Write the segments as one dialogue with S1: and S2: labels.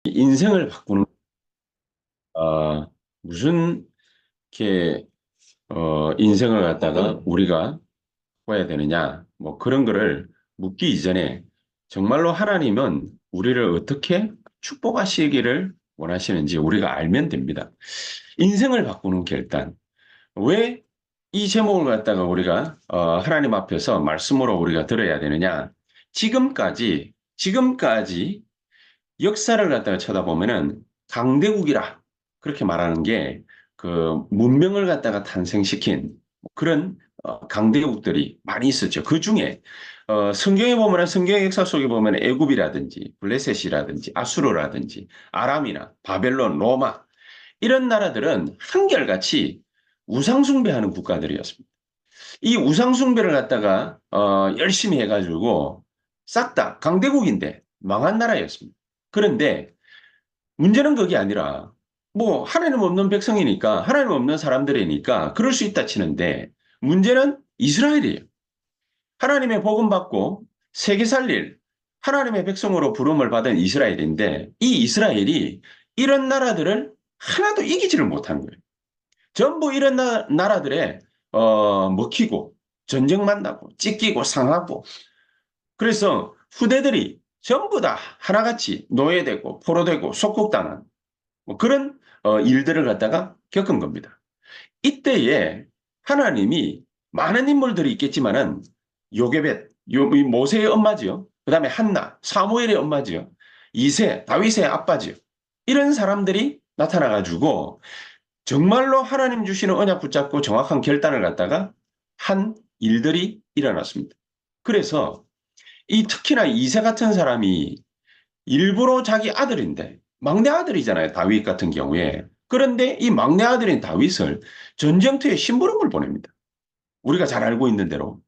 S1: 인생을 바꾸는 무슨 이렇게 인생을 갖다가 우리가 바꿔야 되느냐 뭐 그런 거를 묻기 이전에 정말로 하나님은 우리를 어떻게 축복하시기를 원하시는지 우리가 알면 됩니다. 인생을 바꾸는 결단. 왜 이 제목을 갖다가 우리가 하나님 앞에서 말씀으로 우리가 들어야 되느냐? 지금까지 역사를 갖다가 쳐다보면은 강대국이라 그렇게 말하는 게 그 문명을 갖다가 탄생시킨 그런 강대국들이 많이 있었죠. 그 중에 성경에 보면은 성경 역사 속에 보면 애굽이라든지 블레셋이라든지 아수르라든지 아람이나 바벨론, 로마 이런 나라들은 한결같이 우상숭배하는 국가들이었습니다. 이 우상숭배를 갖다가 열심히 해가지고 싹 다 강대국인데 망한 나라였습니다. 그런데 문제는 그게 아니라 뭐 하나님 없는 백성이니까 하나님 없는 사람들이니까 그럴 수 있다 치는데 문제는 이스라엘이에요. 하나님의 복음 받고 세계 살릴 하나님의 백성으로 부름을 받은 이스라엘인데 이 이스라엘이 이런 나라들을 하나도 이기지를 못한 거예요. 전부 이런 나라들에 먹히고 전쟁만 나고 찢기고 상하고 그래서 후대들이 전부 다 하나같이 노예되고 포로되고 속국당한 뭐 그런 일들을 갖다가 겪은 겁니다. 이때에 하나님이 많은 인물들이 있겠지만은 요게벳, 이 모세의 엄마지요. 그 다음에 한나, 사무엘의 엄마지요. 이세, 다윗의 아빠지요. 이런 사람들이 나타나가지고 정말로 하나님 주시는 언약 붙잡고 정확한 결단을 갖다가 한 일들이 일어났습니다. 그래서 이 특히나 이세 같은 사람이 일부러 자기 아들인데 막내 아들이잖아요. 다윗 같은 경우에. 그런데 이 막내 아들인 다윗을 전쟁터에 심부름을 보냅니다. 우리가 잘 알고 있는 대로.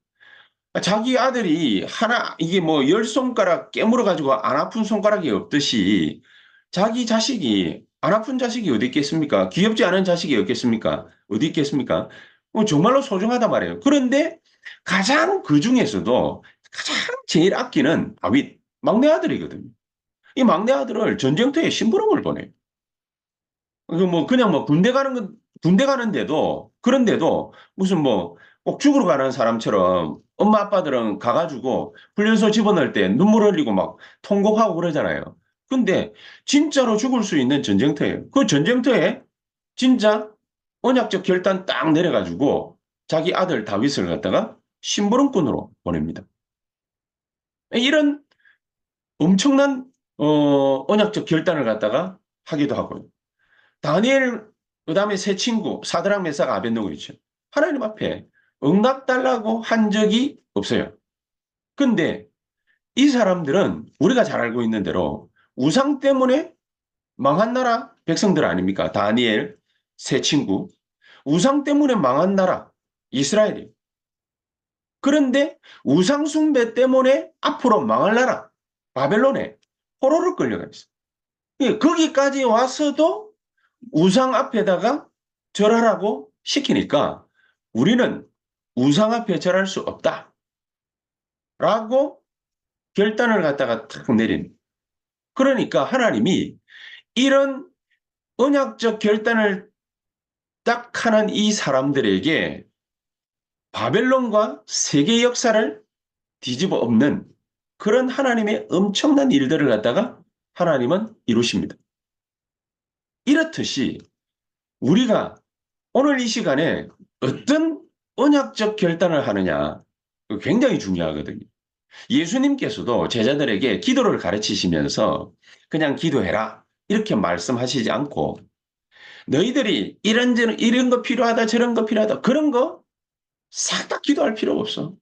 S1: 자기 아들이 하나 이게 뭐 열 손가락 깨물어 가지고 안 아픈 손가락이 없듯이 자기 자식이 안 아픈 자식이 어디 있겠습니까? 귀엽지 않은 자식이 없겠습니까? 어디 있겠습니까? 정말로 소중하단 말이에요. 그런데 가장 그 중에서도 가장 제일 아끼는 다윗 막내 아들이거든요. 이 막내 아들을 전쟁터에 심부름을 보내요. 뭐 그냥 뭐 군대 가는데도 그런데도 무슨 뭐 꼭 죽으러 가는 사람처럼 엄마 아빠들은 가가지고 훈련소 집어넣을 때 눈물 흘리고 막 통곡하고 그러잖아요. 근데 진짜로 죽을 수 있는 전쟁터예요. 그 전쟁터에 진짜 언약적 결단 딱 내려가지고 자기 아들 다윗을 갖다가 심부름꾼으로 보냅니다. 이런 엄청난 언약적 결단을 갖다가 하기도 하고요. 다니엘 그다음에 세 친구 사드락 메삭 아벤노고 있죠. 하나님 앞에 응답 달라고 한 적이 없어요. 근데 이 사람들은 우리가 잘 알고 있는 대로 우상 때문에 망한 나라 백성들 아닙니까? 다니엘 세 친구 우상 때문에 망한 나라 이스라엘이. 그런데 우상 숭배 때문에 앞으로 망할 나라 바벨론에 포로를 끌려가 있어. 예, 거기까지 와서도 우상 앞에다가 절하라고 시키니까 우리는 우상 앞에 절할 수 없다라고 결단을 갖다가 탁 내린. 그러니까 하나님이 이런 언약적 결단을 딱 하는 이 사람들에게 바벨론과 세계 역사를 뒤집어 엎는 그런 하나님의 엄청난 일들을 갖다가 하나님은 이루십니다. 이렇듯이 우리가 오늘 이 시간에 어떤 언약적 결단을 하느냐 굉장히 중요하거든요. 예수님께서도 제자들에게 기도를 가르치시면서 그냥 기도해라 이렇게 말씀하시지 않고 너희들이 이런 거 필요하다 저런 거 필요하다 그런 거 싹 다 기도할 필요가 없어.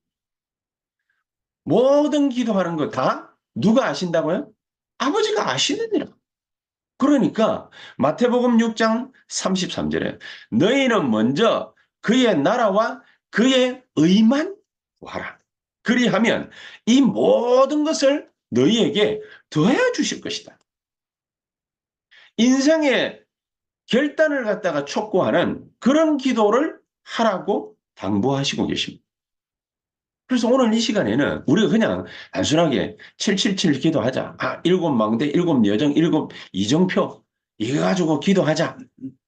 S1: 모든 기도하는 거 다 누가 아신다고요? 아버지가 아시느니라. 그러니까 마태복음 6장 33절에 너희는 먼저 그의 나라와 그의 의만 구하라. 그리하면 이 모든 것을 너희에게 더해 주실 것이다. 인생의 결단을 갖다가 촉구하는 그런 기도를 하라고 당부하시고 계십니다. 그래서 오늘 이 시간에는 우리가 그냥 단순하게 777 기도하자. 아, 일곱 망대, 일곱 여정, 일곱 이정표. 이거 가지고 기도하자.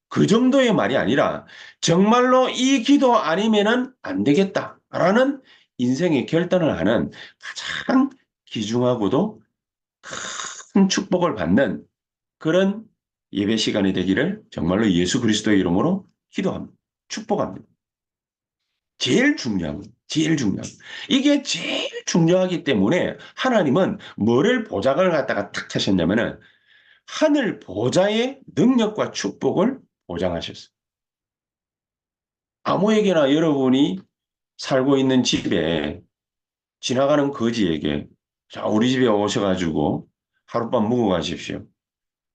S1: 그 정도의 말이 아니라 정말로 이 기도 아니면은 안 되겠다라는 인생의 결단을 하는 가장 귀중하고도 큰 축복을 받는 그런 예배 시간이 되기를 정말로 예수 그리스도의 이름으로 기도합니다. 축복합니다. 제일 중요한 거, 제일 중요한 거. 이게 제일 중요하기 때문에 하나님은 뭐를 보장을 갖다가 탁 하셨냐면은 하늘 보좌의 능력과 축복을 보장하셨어요. 아무에게나 여러분이 살고 있는 집에 지나가는 거지에게 자, 우리 집에 오셔가지고 하룻밤 묵어 가십시오.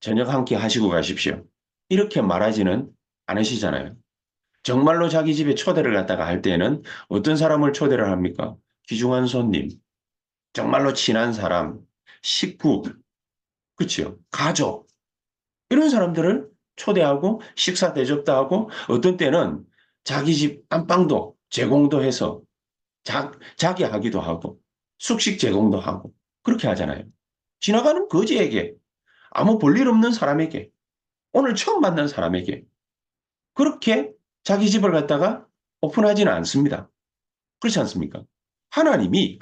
S1: 저녁 한 끼 하시고 가십시오. 이렇게 말하지는 않으시잖아요. 정말로 자기 집에 초대를 갖다가 할 때에는 어떤 사람을 초대를 합니까? 귀중한 손님, 정말로 친한 사람, 식구, 그치요? 가족, 이런 사람들을 초대하고 식사 대접도 하고 어떤 때는 자기 집 안방도 제공도 해서 자기 하기도 하고 숙식 제공도 하고 그렇게 하잖아요. 지나가는 거지에게 아무 볼일 없는 사람에게 오늘 처음 만난 사람에게 그렇게 자기 집을 갖다가 오픈하지는 않습니다. 그렇지 않습니까? 하나님이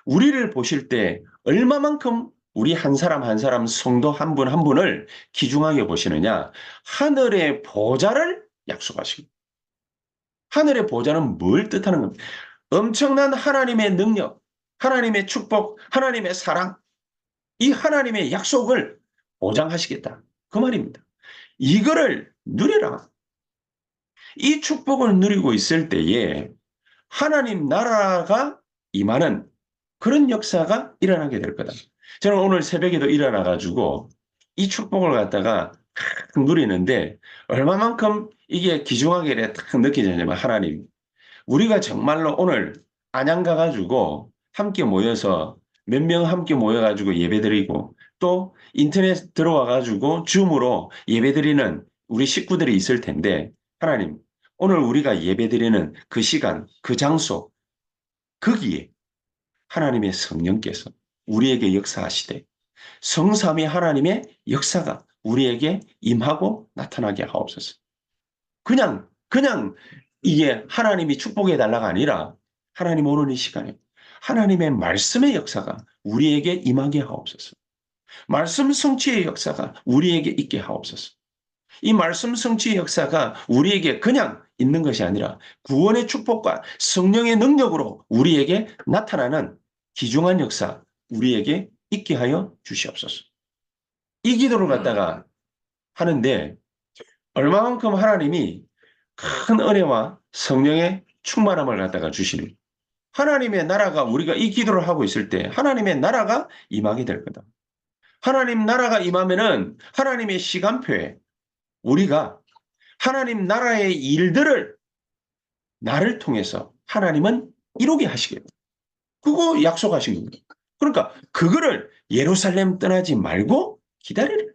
S1: 우리를 보실 때 얼마만큼 우리 한 사람 한 사람 성도 한 분 한 분을 귀중하게 보시느냐? 하늘의 보좌를 약속하시고 하늘의 보좌는 뭘 뜻하는 겁니까? 엄청난 하나님의 능력, 하나님의 축복, 하나님의 사랑, 이 하나님의 약속을 보장하시겠다. 그 말입니다. 이거를 누리라. 이 축복을 누리고 있을 때에 하나님 나라가 임하는 그런 역사가 일어나게 될 거다. 저는 오늘 새벽에도 일어나가지고 이 축복을 갖다가 탁 누리는데 얼마만큼 이게 귀중하게 딱 느껴지냐면 하나님, 우리가 정말로 오늘 안양 가가지고 함께 모여서 몇 명 함께 모여가지고 예배드리고 또 인터넷 들어와가지고 줌으로 예배드리는 우리 식구들이 있을 텐데 하나님, 오늘 우리가 예배드리는 그 시간, 그 장소, 거기에 하나님의 성령께서 우리에게 역사하시되 성삼위 하나님의 역사가 우리에게 임하고 나타나게 하옵소서. 그냥 이게 하나님이 축복해 달라가 아니라 하나님 오늘 이 시간에 하나님의 말씀의 역사가 우리에게 임하게 하옵소서. 말씀 성취의 역사가 우리에게 있게 하옵소서. 이 말씀 성취의 역사가 우리에게 그냥 있는 것이 아니라 구원의 축복과 성령의 능력으로 우리에게 나타나는 귀중한 역사 우리에게 있게 하여 주시옵소서. 이 기도를 갖다가 하는데 얼마만큼 하나님이 큰 은혜와 성령의 충만함을 갖다가 주시는 하나님의 나라가 우리가 이 기도를 하고 있을 때 하나님의 나라가 임하게 될 거다. 하나님 나라가 임하면은 하나님의 시간표에 우리가 하나님 나라의 일들을 나를 통해서 하나님은 이루게 하시겠다. 그거 약속하신 겁니다. 그러니까 그거를 예루살렘 떠나지 말고 기다리라.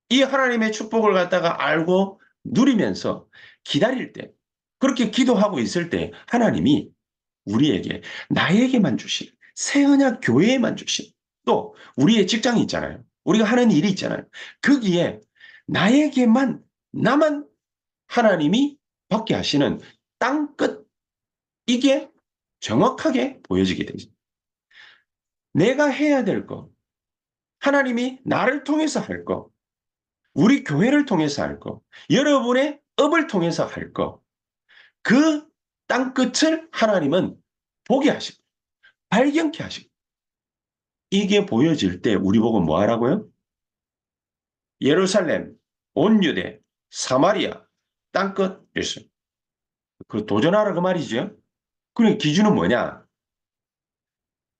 S1: 이 하나님의 축복을 갖다가 알고 누리면서 기다릴 때 그렇게 기도하고 있을 때 하나님이 우리에게 나에게만 주신 새 언약 교회에만 주신 또 우리의 직장이 있잖아요. 우리가 하는 일이 있잖아요. 거기에 나에게만 나만 하나님이 받게 하시는 땅끝 이게 정확하게 보여지게 되죠. 내가 해야 될 거, 하나님이 나를 통해서 할 거, 우리 교회를 통해서 할 거, 여러분의 업을 통해서 할 거, 그 땅끝을 하나님은 보게 하시고, 발견케 하시고, 이게 보여질 때 우리 보고 뭐 하라고요? 예루살렘, 온 유대, 사마리아, 땅끝 일수. 그 도전하라 그 말이죠. 그럼 기준은 뭐냐?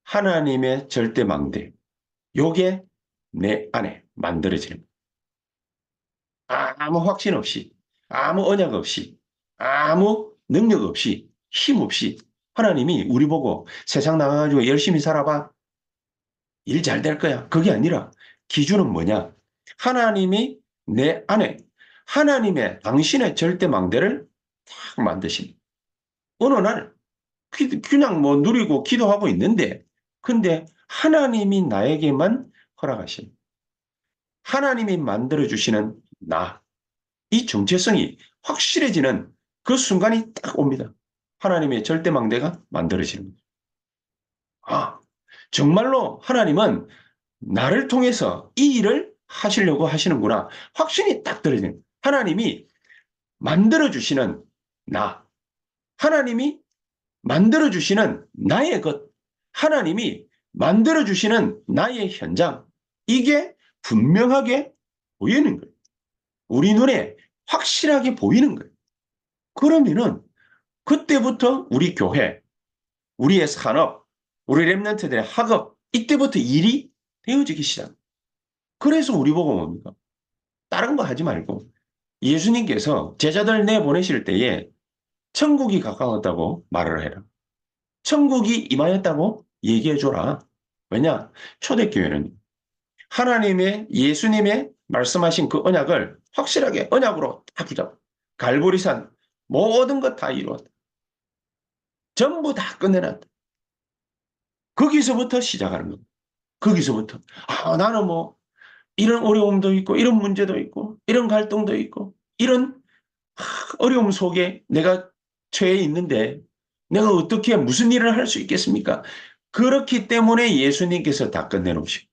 S1: 하나님의 절대 망대. 요게 내 안에 만들어지는 아무 확신 없이, 아무 언약 없이, 아무 능력 없이, 힘 없이 하나님이 우리 보고 세상 나가가지고 열심히 살아봐. 일 잘 될 거야. 그게 아니라 기준은 뭐냐? 하나님이 내 안에 당신의 절대 망대를 딱 만드신 어느 날 그냥 뭐 누리고 기도하고 있는데, 근데 하나님이 나에게만 허락하신, 하나님이 만들어주시는 나, 이 정체성이 확실해지는 그 순간이 딱 옵니다. 하나님의 절대망대가 만들어지는 거죠. 아, 정말로 하나님은 나를 통해서 이 일을 하시려고 하시는구나. 확신이 딱 들어지는. 하나님이 만들어주시는 나. 하나님이 만들어주시는 나의 것. 하나님이 만들어주시는 나의 현장. 이게 분명하게 보이는 거예요. 우리 눈에 확실하게 보이는 거예요. 그러면은 그때부터 우리 교회, 우리의 산업, 우리 랩런트들의 학업, 이때부터 일이 되어지기 시작. 그래서 우리 보고 뭡니까? 다른 거 하지 말고 예수님께서 제자들 내보내실 때에 천국이 가까웠다고 말을 해라. 천국이 임하였다고 얘기해줘라. 왜냐? 초대교회는 하나님의 예수님의 말씀하신 그 언약을 확실하게 언약으로 다 붙잡고 갈보리산 모든 것 다 이루었다. 전부 다 끝내놨다. 거기서부터 시작하는 겁니다. 거기서부터. 나는 뭐 이런 어려움도 있고 이런 문제도 있고 이런 갈등도 있고 이런 어려움 속에 내가 처해 있는데 내가 어떻게 무슨 일을 할 수 있겠습니까? 그렇기 때문에 예수님께서 다 끝내놓으시고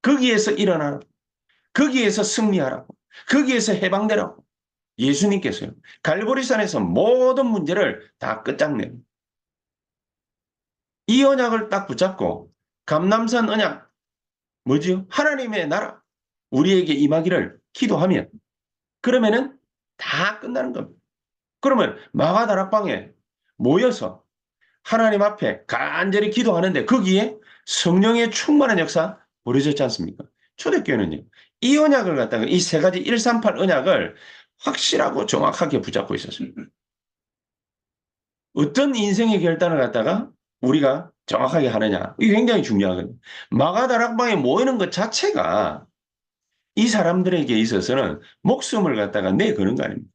S1: 거기에서 일어나라. 거기에서 승리하라고. 거기에서 해방되라고. 예수님께서요. 갈보리산에서 모든 문제를 다 끝장내요. 이 언약을 딱 붙잡고 감람산 언약 뭐지요? 하나님의 나라 우리에게 임하기를 기도하면 그러면은 다 끝나는 겁니다. 그러면 마가다락방에 모여서 하나님 앞에 간절히 기도하는데 거기에 성령의 충만한 역사 벌어졌지 않습니까? 초대교회는요. 이 언약을 갖다가 이 세 가지 138 언약을 확실하고 정확하게 붙잡고 있었습니다. 어떤 인생의 결단을 갖다가 우리가 정확하게 하느냐. 이게 굉장히 중요하거든요. 마가다락방에 모이는 것 자체가 이 사람들에게 있어서는 목숨을 갖다가 내거는 거 아닙니까?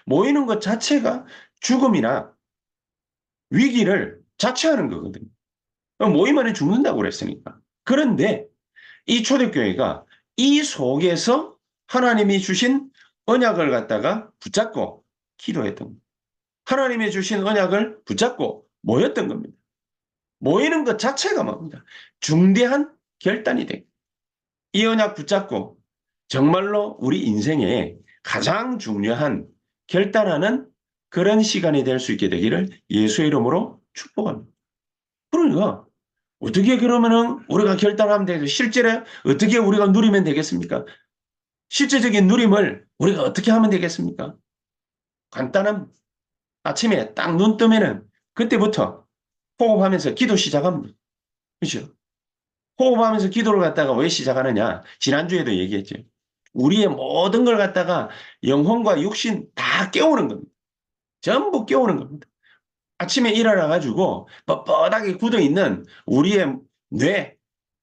S1: 모이는 것 자체가 죽음이나 위기를 자체하는 거거든요. 모이면 죽는다고 그랬으니까. 그런데 이 초대교회가 이 속에서 하나님이 주신 언약을 갖다가 붙잡고 기도했던 겁니다. 하나님이 주신 언약을 붙잡고 모였던 겁니다. 모이는 것 자체가 뭡니다. 중대한 결단이 돼. 이 언약 붙잡고 정말로 우리 인생에 가장 중요한 결단하는 그런 시간이 될 수 있게 되기를 예수의 이름으로 축복합니다. 그러니까 어떻게 그러면은 우리가 결단하면 되죠. 실제로 어떻게 우리가 누리면 되겠습니까? 실제적인 누림을 우리가 어떻게 하면 되겠습니까? 간단한 아침에 딱 눈 뜨면은 그때부터 호흡하면서 기도 시작합니다. 그렇죠? 호흡하면서 기도를 갖다가 왜 시작하느냐? 지난주에도 얘기했죠. 우리의 모든 걸 갖다가 영혼과 육신 다 깨우는 겁니다. 전부 깨우는 겁니다. 아침에 일어나가지고 뻣뻣하게 굳어있는 우리의 뇌,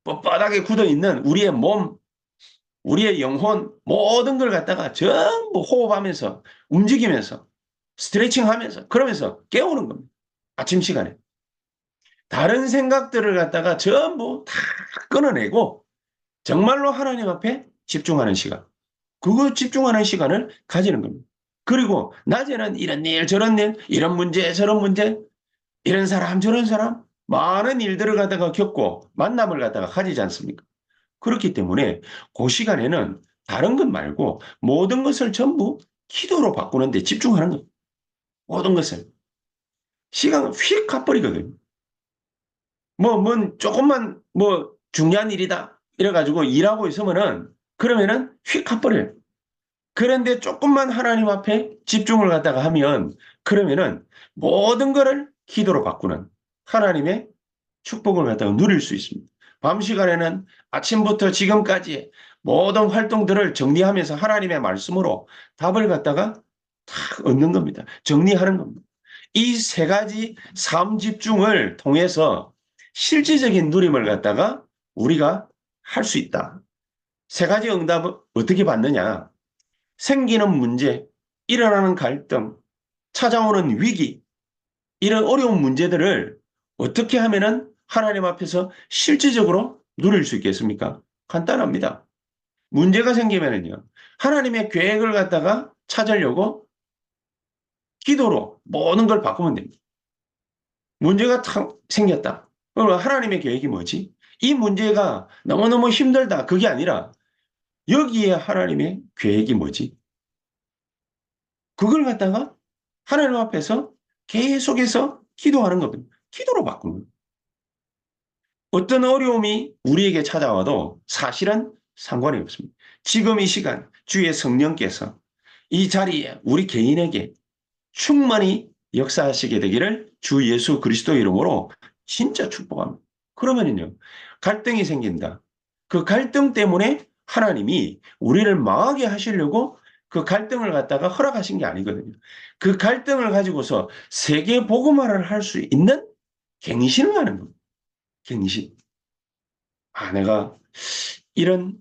S1: 뻣뻣하게 굳어있는 우리의 몸, 우리의 영혼 모든 걸 갖다가 전부 호흡하면서 움직이면서 스트레칭하면서 그러면서 깨우는 겁니다. 아침 시간에. 다른 생각들을 갖다가 전부 다 끊어내고 정말로 하나님 앞에 집중하는 시간. 그거 집중하는 시간을 가지는 겁니다. 그리고 낮에는 이런 일 저런 일 이런 문제 저런 문제 이런 사람 저런 사람 많은 일들을 갖다가 겪고 만남을 갖다가 가지지 않습니까? 그렇기 때문에 그 시간에는 다른 것 말고 모든 것을 전부 기도로 바꾸는 데 집중하는 거예요. 모든 것을. 시간은 휙 가버리거든요. 조금만 중요한 일이다. 이래가지고 일하고 있으면은 그러면은 휙 가버려요. 그런데 조금만 하나님 앞에 집중을 갖다가 하면 그러면은 모든 것을 기도로 바꾸는 하나님의 축복을 갖다가 누릴 수 있습니다. 밤 시간에는 아침부터 지금까지 모든 활동들을 정리하면서 하나님의 말씀으로 답을 갖다가 탁 얻는 겁니다. 정리하는 겁니다. 이 세 가지 삶 집중을 통해서 실질적인 누림을 갖다가 우리가 할 수 있다. 세 가지 응답을 어떻게 받느냐? 생기는 문제, 일어나는 갈등, 찾아오는 위기, 이런 어려운 문제들을 어떻게 하면은 하나님 앞에서 실질적으로 누릴 수 있겠습니까? 간단합니다. 문제가 생기면은요, 하나님의 계획을 갖다가 찾으려고 기도로 모든 걸 바꾸면 됩니다. 문제가 탁 생겼다. 그럼 하나님의 계획이 뭐지? 이 문제가 너무너무 힘들다. 그게 아니라 여기에 하나님의 계획이 뭐지? 그걸 갖다가 하나님 앞에서 계속해서 기도하는 겁니다. 기도로 바꾸는 거예요. 어떤 어려움이 우리에게 찾아와도 사실은 상관이 없습니다. 지금 이 시간 주의 성령께서 이 자리에 우리 개인에게 충만히 역사하시게 되기를 주 예수 그리스도 이름으로 진짜 축복합니다. 그러면요, 갈등이 생긴다. 그 갈등 때문에 하나님이 우리를 망하게 하시려고 그 갈등을 갖다가 허락하신 게 아니거든요. 그 갈등을 가지고서 세계 복음화를 할 수 있는 갱신을 하는 겁니다. 갱신. 아, 내가 이런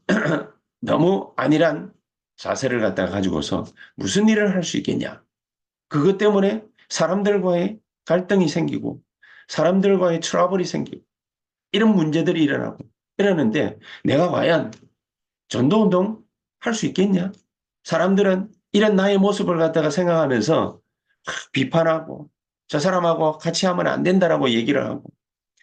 S1: 너무 안일한 자세를 갖다가 가지고서 무슨 일을 할 수 있겠냐. 그것 때문에 사람들과의 갈등이 생기고 사람들과의 트러블이 생기고 이런 문제들이 일어나고 이러는데 내가 과연 전도운동 할 수 있겠냐? 사람들은 이런 나의 모습을 갖다가 생각하면서 비판하고 저 사람하고 같이 하면 안 된다라고 얘기를 하고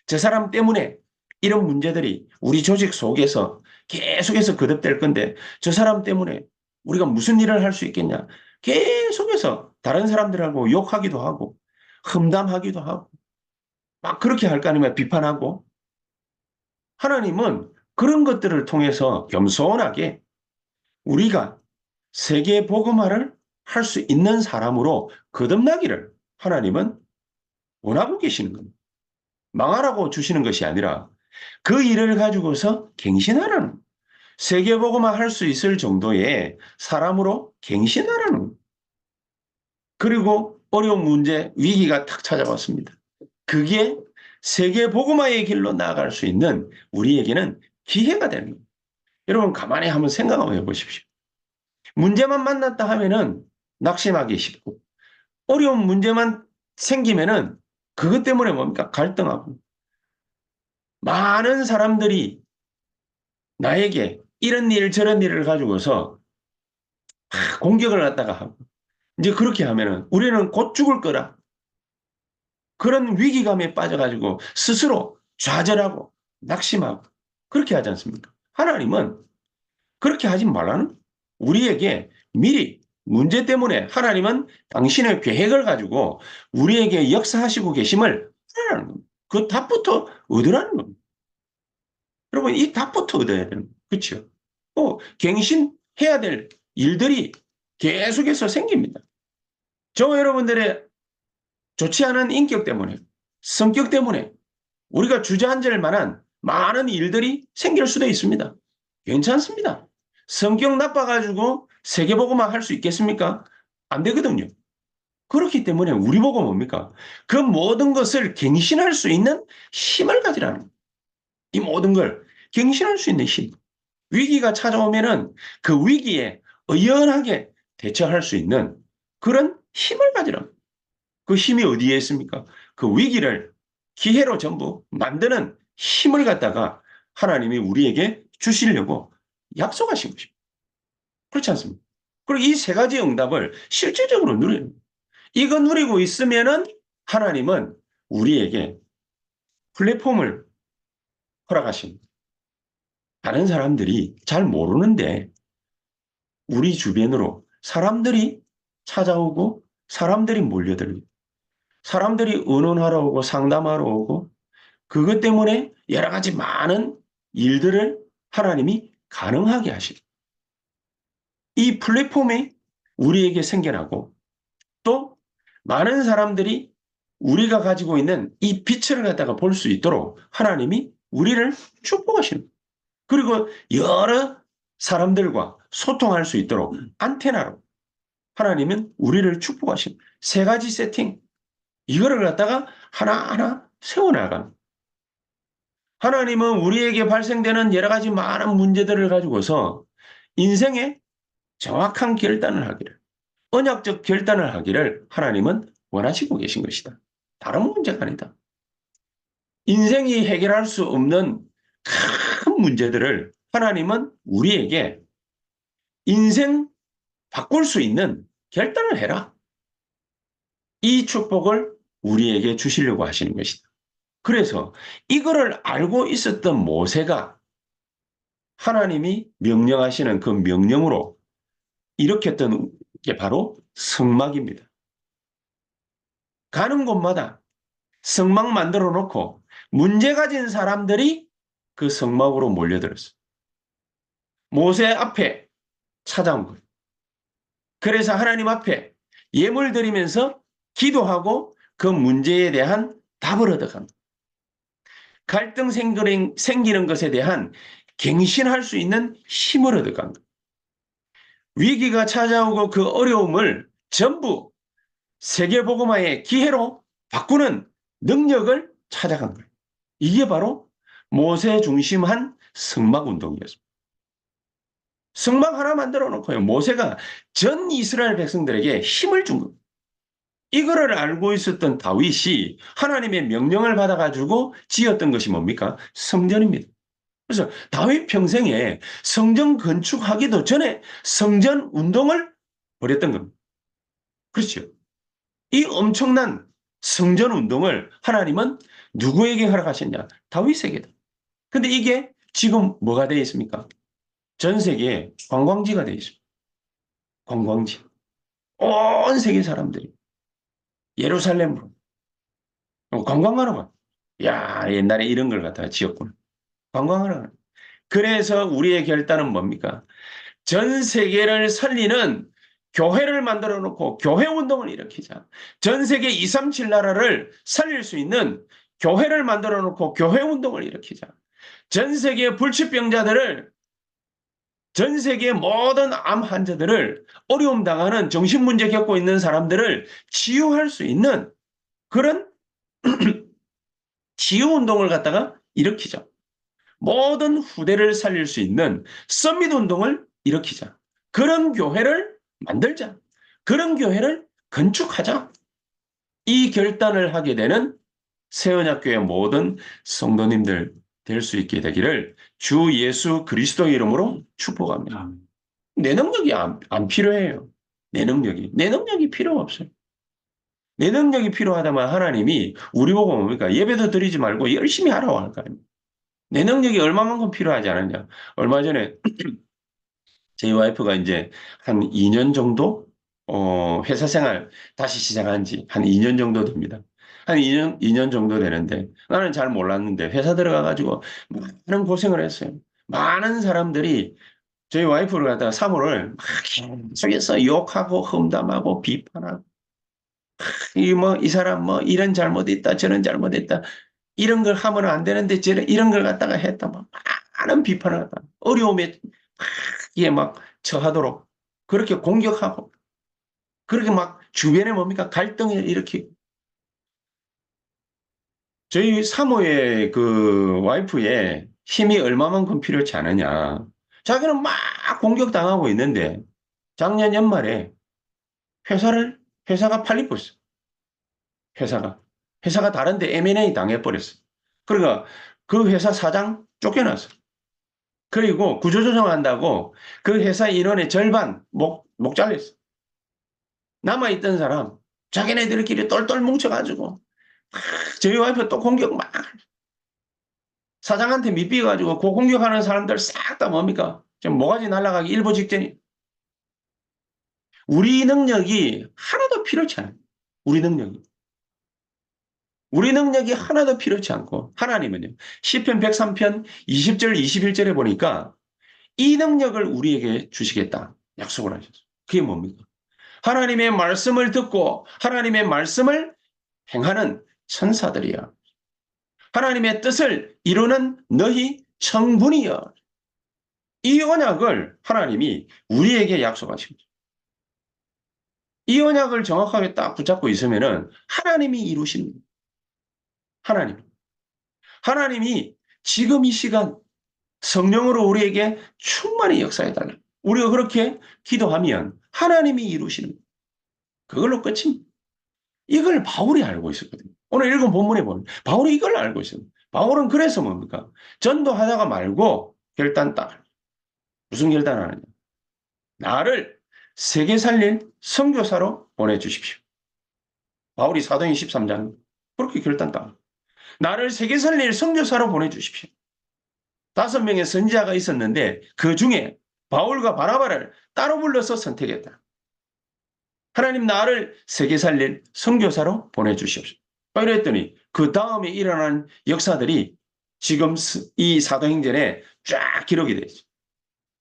S1: 저 사람 때문에 이런 문제들이 우리 조직 속에서 계속해서 거듭될 건데 저 사람 때문에 우리가 무슨 일을 할 수 있겠냐? 계속해서 다른 사람들하고 욕하기도 하고 험담하기도 하고 막 그렇게 할 거 아니면 비판하고 하나님은 그런 것들을 통해서 겸손하게 우리가 세계 복음화를 할 수 있는 사람으로 거듭나기를 하나님은 원하고 계시는 겁니다. 망하라고 주시는 것이 아니라 그 일을 가지고서 갱신하라는 세계 복음화 할 수 있을 정도의 사람으로 갱신하라는 그리고 어려운 문제 위기가 탁 찾아왔습니다. 그게 세계 복음화의 길로 나아갈 수 있는 우리에게는 기회가 되는 겁니다. 여러분 가만히 한번 생각 한번 해보십시오. 문제만 만났다 하면은 낙심하기 쉽고 어려운 문제만 생기면은 그것 때문에 뭡니까? 갈등하고 많은 사람들이 나에게 이런 일 저런 일을 가지고서 공격을 갖다가 하고 이제 그렇게 하면은 우리는 곧 죽을 거라 그런 위기감에 빠져가지고 스스로 좌절하고 낙심하고 그렇게 하지 않습니까? 하나님은 그렇게 하지 말라는 우리에게 미리 문제 때문에 하나님은 당신의 계획을 가지고 우리에게 역사하시고 계심을 하라는 겁니다. 그 답부터 얻으라는 겁니다. 여러분 이 답부터 얻어야 되는 거예요. 그렇죠? 갱신해야 될 일들이 계속해서 생깁니다. 저 여러분들의 좋지 않은 인격 때문에 성격 때문에 우리가 주저앉을 만한 많은 일들이 생길 수도 있습니다. 괜찮습니다. 성격 나빠가지고 세계복음화 할 수 있겠습니까? 안 되거든요. 그렇기 때문에 우리 보고 뭡니까? 그 모든 것을 갱신할 수 있는 힘을 가지라는 거예요. 이 모든 걸 갱신할 수 있는 힘. 위기가 찾아오면은 그 위기에 의연하게 대처할 수 있는 그런 힘을 가지라는 거예요. 그 힘이 어디에 있습니까? 그 위기를 기회로 전부 만드는 힘을 갖다가 하나님이 우리에게 주시려고 약속하신 것입니다. 그렇지 않습니까? 그리고 이 세 가지 응답을 실질적으로 누리는 거예요. 이거 누리고 있으면은 하나님은 우리에게 플랫폼을 허락하십니다. 다른 사람들이 잘 모르는데 우리 주변으로 사람들이 찾아오고 사람들이 몰려들고 사람들이 의논하러 오고 상담하러 오고 그것 때문에 여러 가지 많은 일들을 하나님이 가능하게 하시고 이 플랫폼이 우리에게 생겨나고 또 많은 사람들이 우리가 가지고 있는 이 빛을 갖다가 볼 수 있도록 하나님이 우리를 축복하시는 거예요. 그리고 여러 사람들과 소통할 수 있도록 안테나로 하나님은 우리를 축복하시는 거예요. 세 가지 세팅 이거를 갖다가 하나하나 세워나가는 하나님은 우리에게 발생되는 여러 가지 많은 문제들을 가지고서 인생의 정확한 결단을 하기를, 언약적 결단을 하기를 하나님은 원하시고 계신 것이다. 다른 문제가 아니다. 인생이 해결할 수 없는 큰 문제들을 하나님은 우리에게 인생 바꿀 수 있는 결단을 해라. 이 축복을 우리에게 주시려고 하시는 것이다. 그래서 이거를 알고 있었던 모세가 하나님이 명령하시는 그 명령으로 일으켰던 게 바로 성막입니다. 가는 곳마다 성막 만들어 놓고 문제 가진 사람들이 그 성막으로 몰려들었어요. 모세 앞에 찾아온 거예요. 그래서 하나님 앞에 예물 드리면서 기도하고 그 문제에 대한 답을 얻어갑니다. 갈등 생기는 것에 대한 갱신할 수 있는 힘을 얻어갑니다. 위기가 찾아오고 그 어려움을 전부 세계복음화의 기회로 바꾸는 능력을 찾아간 거예요. 이게 바로 모세 중심한 성막운동이었습니다. 성막 하나 만들어 놓고요. 모세가 전 이스라엘 백성들에게 힘을 준 겁니다. 이거를 알고 있었던 다윗이 하나님의 명령을 받아가지고 지었던 것이 뭡니까? 성전입니다. 그래서 다윗 평생에 성전 건축하기도 전에 성전 운동을 벌였던 겁니다. 그렇죠. 이 엄청난 성전 운동을 하나님은 누구에게 허락하셨냐? 다윗에게다. 근데 이게 지금 뭐가 되어 있습니까? 전 세계에 관광지가 되어 있습니다. 관광지. 온 세계 사람들이 예루살렘으로 관광하러 가. 야, 옛날에 이런 걸 갖다가 지었구나. 관광하러 가. 그래서 우리의 결단은 뭡니까? 전 세계를 살리는 교회를 만들어 놓고 교회 운동을 일으키자. 전 세계 237 나라를 살릴 수 있는 교회를 만들어 놓고 교회 운동을 일으키자. 전 세계 불치병자들을 전 세계 모든 암 환자들을 어려움 당하는 정신 문제 겪고 있는 사람들을 치유할 수 있는 그런 치유 운동을 갖다가 일으키자. 모든 후대를 살릴 수 있는 서밋 운동을 일으키자. 그런 교회를 만들자. 그런 교회를 건축하자. 이 결단을 하게 되는 새언약교회 모든 성도님들 될 수 있게 되기를 주 예수 그리스도의 이름으로 축복합니다. 내 능력이 안 필요해요. 내 능력이 필요 없어요. 내 능력이 필요하다면 하나님이 우리 보고 뭡니까? 예배도 드리지 말고 열심히 하라고 할 거 아닙니까? 내 능력이 얼마만큼 필요하지 않느냐. 얼마 전에 저희 와이프가 이제 한 2년 정도 회사 생활 다시 시작한 지 한 2년 정도 됩니다. 한 2년 정도 되는데 나는 잘 몰랐는데 회사 들어가가지고 많은 고생을 했어요. 많은 사람들이 저희 와이프를 갖다가 사모를 막 계속해서 욕하고 험담하고 비판하고 이 사람 뭐 이런 잘못했다 저런 잘못했다 이런 걸 하면 안 되는데 저런 이런 걸 갖다가 했다 막 많은 비판을 갖다 어려움에 막 이게 막 처하도록 그렇게 공격하고 그렇게 막 주변에 뭡니까 갈등을 일으키고 저희 사모의 그 와이프의 힘이 얼마만큼 필요치 않으냐. 자기는 막 공격당하고 있는데 작년 연말에 회사가 팔리고 있어. 회사가. 회사가 다른데 M&A 당해버렸어. 그러니까 그 회사 사장 쫓겨났어. 그리고 구조조정한다고 그 회사 인원의 절반 목 잘렸어. 남아있던 사람 자기네들끼리 똘똘 뭉쳐가지고 저희 와이프 또 공격 막 사장한테 밑비가지고 그 공격하는 사람들 싹 다 뭡니까? 지금 모가지 날아가기 일보 직전이. 우리 능력이 하나도 필요치 않아요. 우리 능력이. 우리 능력이 하나도 필요치 않고 하나님은요. 시편 103편 20절 21절에 보니까 이 능력을 우리에게 주시겠다 약속을 하셨어요. 그게 뭡니까? 하나님의 말씀을 듣고 하나님의 말씀을 행하는 천사들이야. 하나님의 뜻을 이루는 너희 청분이여. 이 언약을 하나님이 우리에게 약속하십니다. 이 언약을 정확하게 딱 붙잡고 있으면은 하나님이 이루시는 거예요. 하나님. 하나님이 지금 이 시간 성령으로 우리에게 충만히 역사해달라. 우리가 그렇게 기도하면 하나님이 이루시는 거예요. 그걸로 끝입니다. 이걸 바울이 알고 있었거든요. 오늘 읽은 본문에 보면 바울이 이걸 알고 있어요. 바울은 그래서 뭡니까? 전도하다가 말고 결단 딱. 무슨 결단을 하느냐? 나를 세계 살릴 선교사로 보내주십시오. 바울이 사도행 13장 그렇게 결단 딱. 나를 세계 살릴 선교사로 보내주십시오. 5명의 선지자가 있었는데 그 중에 바울과 바나바를 따로 불러서 선택했다. 하나님 나를 세계 살릴 선교사로 보내주십시오. 이랬더니 그 다음에 일어난 역사들이 지금 이 사도행전에 쫙 기록이 되어 있어요.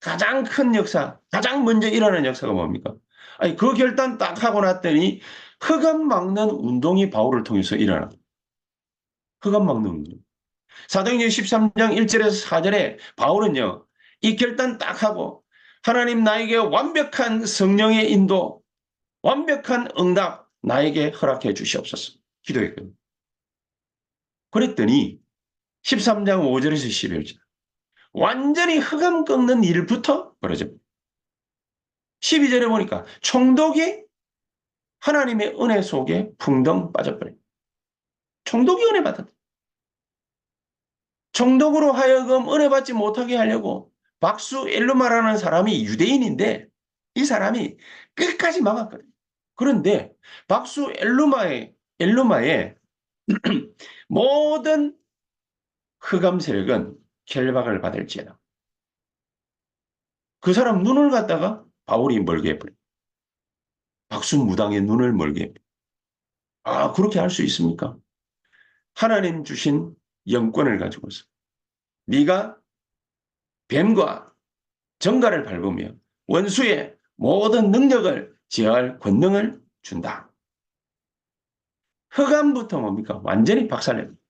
S1: 가장 큰 역사, 가장 먼저 일어난 역사가 뭡니까? 아니, 그 결단 딱 하고 났더니 흑암 막는 운동이 바울을 통해서 일어나. 흑암 막는 운동. 사도행전 13장 1절에서 4절에 바울은요, 이 결단 딱 하고 하나님 나에게 완벽한 성령의 인도, 완벽한 응답 나에게 허락해 주시옵소서. 기도했거든요. 그랬더니 13장 5절에서 11절 완전히 흑암 꺾는 일부터 벌어집니다. 12절에 보니까 총독이 하나님의 은혜 속에 풍덩 빠져버려요. 총독이 은혜 받았다. 총독으로 하여금 은혜 받지 못하게 하려고 박수 엘루마라는 사람이 유대인인데 이 사람이 끝까지 막았거든요. 그런데 박수 엘루마의 모든 흑암 세력은 결박을 받을지어다. 그 사람 눈을 갖다가 바울이 멀게 해버려. 박수무당의 눈을 멀게 해버려. 아, 그렇게 할 수 있습니까? 하나님 주신 영권을 가지고서 네가 뱀과 정갈을 밟으며 원수의 모든 능력을 제어할 권능을 준다. 흑암부터 뭡니까? 완전히 박살냅니다.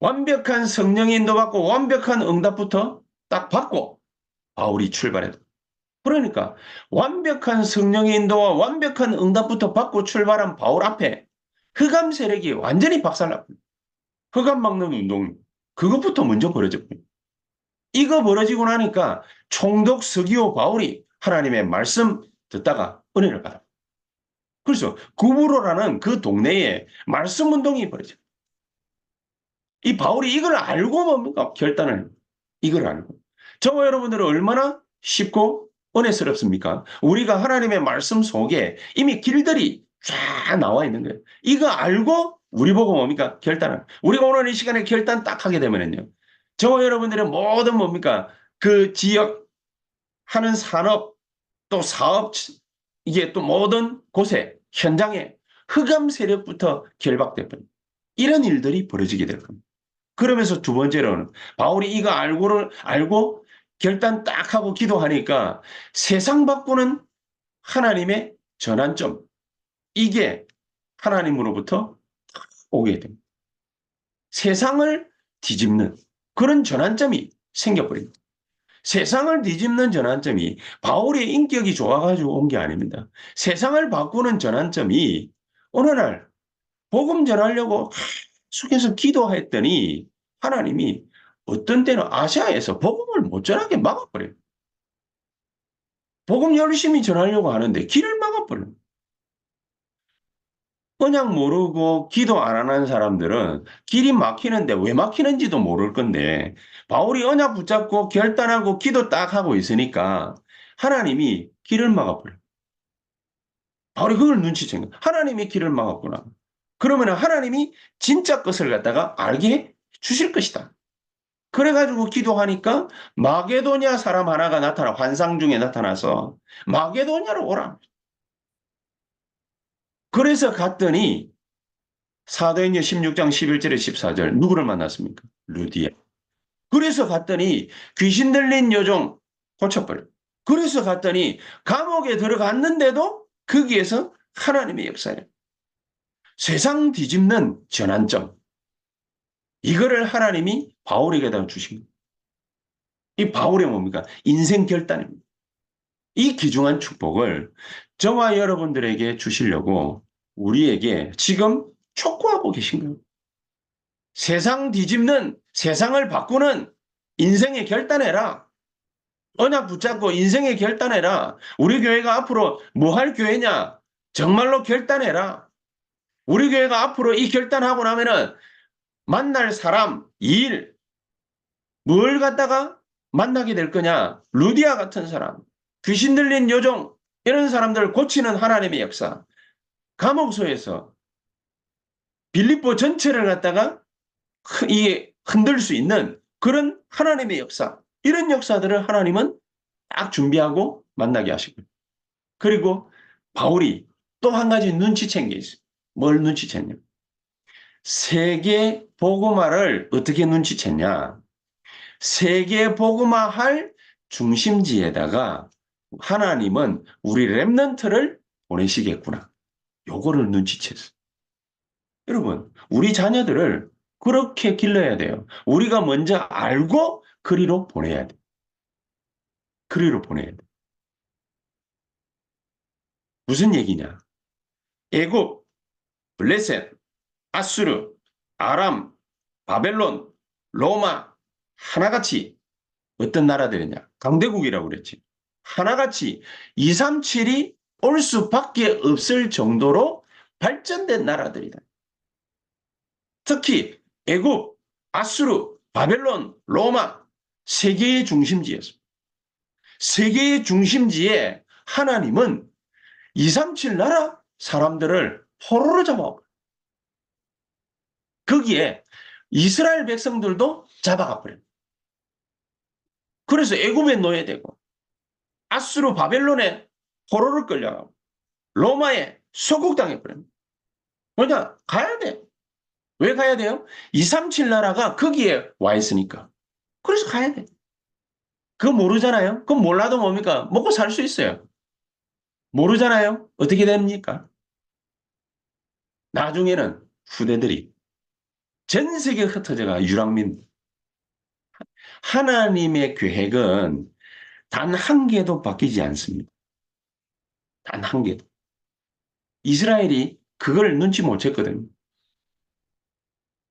S1: 완벽한 성령의 인도받고 완벽한 응답부터 딱 받고 바울이 출발했다. 그러니까 완벽한 성령의 인도와 완벽한 응답부터 받고 출발한 바울 앞에 흑암 세력이 완전히 박살났습니다. 흑암 막는 운동 그것부터 먼저 벌어졌고요. 이거 벌어지고 나니까 총독 서기오 바울이 하나님의 말씀 듣다가 은혜를 받아. 그래서 구브로라는 그 동네에 말씀 운동이 벌어져. 이 바울이 이걸 알고 뭡니까? 결단을 이걸 알고. 저와 여러분들은 얼마나 쉽고 은혜스럽습니까? 우리가 하나님의 말씀 속에 이미 길들이 쫙 나와 있는 거예요. 이거 알고 우리 보고 뭡니까? 결단을. 우리가 오늘 이 시간에 결단 딱 하게 되면은요. 저와 여러분들의 모든 뭡니까? 그 지역 하는 산업 또 사업 이게 또 모든 곳에 현장에 흑암 세력부터 결박돼 버립니다. 이런 일들이 벌어지게 될 겁니다. 그러면서 두 번째로는 바울이 이거 알고 결단 딱 하고 기도하니까 세상 바꾸는 하나님의 전환점 이게 하나님으로부터 오게 됩니다. 세상을 뒤집는 그런 전환점이 생겨버립니다. 세상을 뒤집는 전환점이 바울의 인격이 좋아가지고 온 게 아닙니다. 세상을 바꾸는 전환점이 어느 날 복음 전하려고 계속해서 기도했더니 하나님이 어떤 때는 아시아에서 복음을 못 전하게 막아버려요. 복음 열심히 전하려고 하는데 길을 막아버려요. 언약 모르고 기도 안 하는 사람들은 길이 막히는데 왜 막히는지도 모를 건데 바울이 언약 붙잡고 결단하고 기도 딱 하고 있으니까 하나님이 길을 막아버려요. 바울이 그걸 눈치챈 거예요. 하나님이 길을 막았구나. 그러면 하나님이 진짜 것을 갖다가 알게 주실 것이다. 그래가지고 기도하니까 마게도냐 사람 하나가 나타나 환상 중에 나타나서 마게도냐로 오라. 그래서 갔더니 사도행전 16장 11절에 14절 누구를 만났습니까? 루디아. 그래서 갔더니 귀신 들린 여종 고쳐버려. 그래서 갔더니 감옥에 들어갔는데도 거기에서 하나님의 역사예요. 세상 뒤집는 전환점. 이거를 하나님이 바울에게다 주신 거예요. 이 바울의 뭡니까? 인생 결단입니다. 이 귀중한 축복을 저와 여러분들에게 주시려고 우리에게 지금 촉구하고 계신 거예요. 세상 뒤집는, 세상을 바꾸는 인생의 결단해라. 언약 붙잡고 인생의 결단해라. 우리 교회가 앞으로 뭐 할 교회냐? 정말로 결단해라. 우리 교회가 앞으로 이 결단하고 나면은 만날 사람, 일, 뭘 갖다가 만나게 될 거냐? 루디아 같은 사람, 귀신 들린 요정, 이런 사람들을 고치는 하나님의 역사, 감옥소에서 빌립보 전체를 갖다가 이게 흔들 수 있는 그런 하나님의 역사, 이런 역사들을 하나님은 딱 준비하고 만나게 하시고, 그리고 바울이 또 한 가지 눈치챈 게 있어요. 뭘 눈치챘냐? 세계 복음화를 어떻게 눈치챘냐? 세계 복음화할 중심지에다가 하나님은 우리 렘넌트를 보내시겠구나. 요거를 눈치챘어요. 여러분, 우리 자녀들을 그렇게 길러야 돼요. 우리가 먼저 알고 그리로 보내야 돼. 그리로 보내야 돼. 무슨 얘기냐? 애굽, 블레셋, 아수르, 아람, 바벨론, 로마, 하나같이 어떤 나라들이냐? 강대국이라고 그랬지. 하나같이 2, 3, 7이 올 수밖에 없을 정도로 발전된 나라들이다. 특히 애굽, 아수르, 바벨론, 로마, 세계의 중심지였어. 세계의 중심지에 하나님은 237 나라 사람들을 포로로 잡아와. 거기에 이스라엘 백성들도 잡아가 버려요. 그래서 애굽에 노예되고 아수르 바벨론에 포로를 끌려가고 로마에 소국당해 버려요. 뭐냐? 가야 돼. 왜 가야 돼요? 237 나라가 거기에 와 있으니까. 그래서 가야 돼. 그거 모르잖아요? 그럼 몰라도 뭡니까? 먹고 살 수 있어요. 모르잖아요? 어떻게 됩니까? 나중에는 후대들이 전 세계에 흩어져가 유랑민. 하나님의 계획은 단 한 개도 바뀌지 않습니다. 단 한 개도. 이스라엘이 그걸 눈치 못 챘거든요.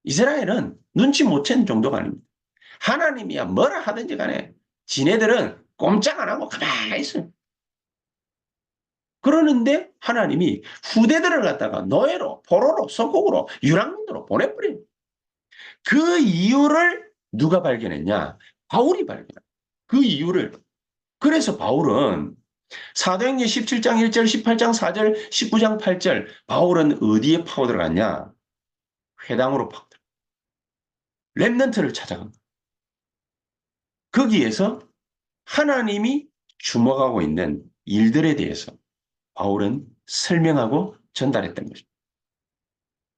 S1: 이스라엘은 눈치 못 챈 정도가 아닙니다. 하나님이야 뭐라 하든지 간에 지네들은 꼼짝 안 하고 가만히 있어요. 그러는데 하나님이 후대들을 갖다가 노예로, 포로로, 속국으로, 유랑민으로 보내버려요. 그 이유를 누가 발견했냐? 바울이 발견한. 그 이유를. 그래서 바울은 사도행전 17장 1절, 18장 4절, 19장 8절 바울은 어디에 파고 들어갔냐? 회당으로 파고 들어갔다. 렘넌트를 찾아간 거야. 거기에서 하나님이 주목하고 있는 일들에 대해서 바울은 설명하고 전달했던 것입니다.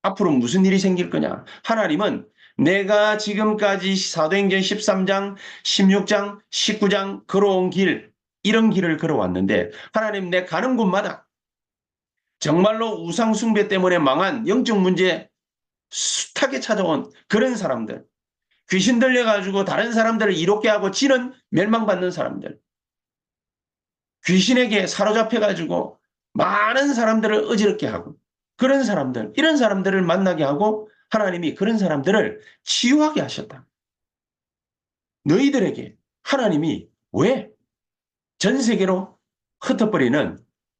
S1: 앞으로 무슨 일이 생길 거냐? 하나님은 내가 지금까지 사도행전 13장, 16장, 19장 걸어온 길, 이런 길을 걸어왔는데 하나님 내 가는 곳마다 정말로 우상숭배 때문에 망한 영적 문제 숱하게 찾아온 그런 사람들, 귀신 들려가지고 다른 사람들을 이롭게 하고 지는 멸망받는 사람들, 귀신에게 사로잡혀가지고 많은 사람들을 어지럽게 하고 그런 사람들, 이런 사람들을 만나게 하고 하나님이 그런 사람들을 치유하게 하셨다. 너희들에게 하나님이 왜 전 세계로 흩어버리는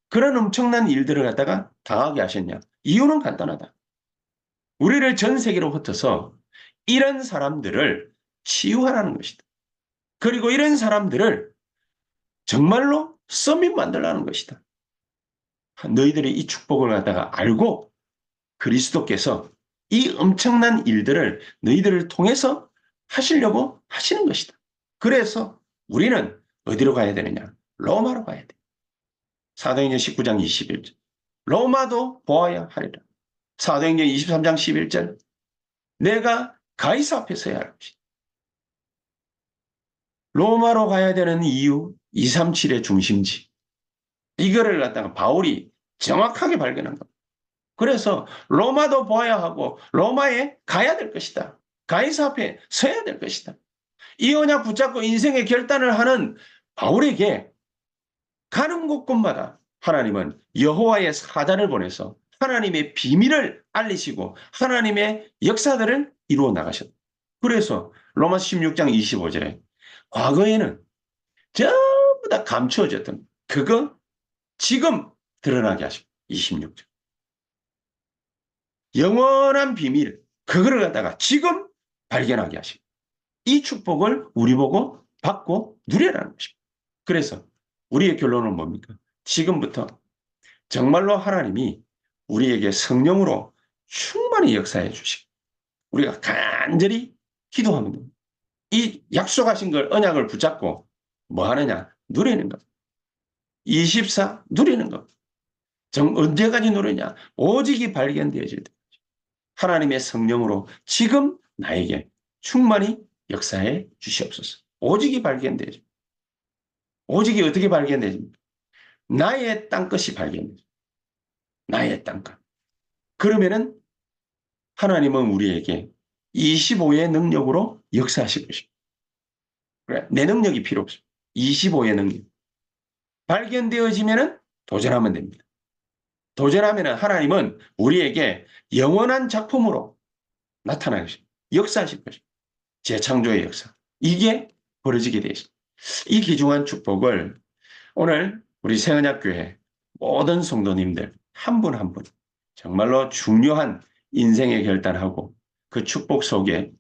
S1: 그런 엄청난 일들을 갖다가 당하게 하셨냐? 이유는 간단하다. 우리를 전 세계로 흩어서 이런 사람들을 치유하라는 것이다. 그리고 이런 사람들을 정말로 서밋 만들라는 것이다. 너희들이 이 축복을 갖다가 알고 그리스도께서 이 엄청난 일들을 너희들을 통해서 하시려고 하시는 것이다. 그래서 우리는 어디로 가야 되느냐? 로마로 가야 돼. 사도행전 19장 21절. 로마도 보아야 하리라. 사도행전 23장 11절. 내가 가이사 앞에 서야 할 것이다. 로마로 가야 되는 이유 237의 중심지. 이거를 갖다가 바울이 정확하게 발견한 겁니다. 그래서 로마도 보아야 하고 로마에 가야 될 것이다. 가이사 앞에 서야 될 것이다. 이 언약 붙잡고 인생의 결단을 하는 바울에게 가는 곳곳마다 하나님은 여호와의 사자를 보내서 하나님의 비밀을 알리시고 하나님의 역사들을 이루어 나가셨다. 그래서 로마 16장 25절에 과거에는 전부 다 감추어졌던 그거 지금 드러나게 하시고 26절. 영원한 비밀, 그거를 갖다가 지금 발견하게 하시고 이 축복을 우리 보고 받고 누리라는 것입니다. 그래서 우리의 결론은 뭡니까? 지금부터 정말로 하나님이 우리에게 성령으로 충만히 역사해 주시고 우리가 간절히 기도하면 됩니다. 이 약속하신 걸 언약을 붙잡고 뭐 하느냐? 누리는 것. 24 누리는 것. 언제까지 누리냐? 오직이 발견되어질 때 하나님의 성령으로 지금 나에게 충만히 역사해 주시옵소서. 오직이 발견되죠. 오직이 어떻게 발견되십니까? 나의 땅끝이 발견되죠. 나의 땅끝. 그러면은 하나님은 우리에게 25의 능력으로 역사하실 것입니다. 그래, 내 능력이 필요 없습니다. 25의 능력. 발견되어지면은 도전하면 됩니다. 도전하면은 하나님은 우리에게 영원한 작품으로 나타날 것입니다. 역사하실 것입니다. 재창조의 역사. 이게 벌어지게 되어 있습니다. 이 귀중한 축복을 오늘 우리 새언약교회 모든 성도님들 한 분 한 분 정말로 중요한 인생의 결단하고 그 축복 속에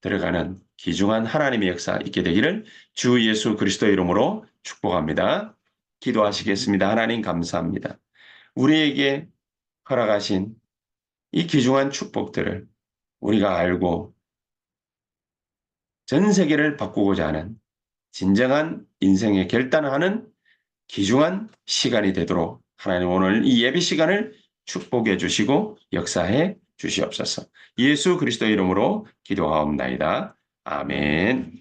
S1: 들어가는 귀중한 하나님의 역사 있게 되기를 주 예수 그리스도 이름으로 축복합니다. 기도하시겠습니다. 하나님 감사합니다. 우리에게 허락하신 이 귀중한 축복들을 우리가 알고 전 세계를 바꾸고자 하는 진정한 인생의 결단하는 귀중한 시간이 되도록 하나님 오늘 이 예배 시간을 축복해 주시고 역사해 주시옵소서. 예수 그리스도 이름으로 기도하옵나이다. 아멘.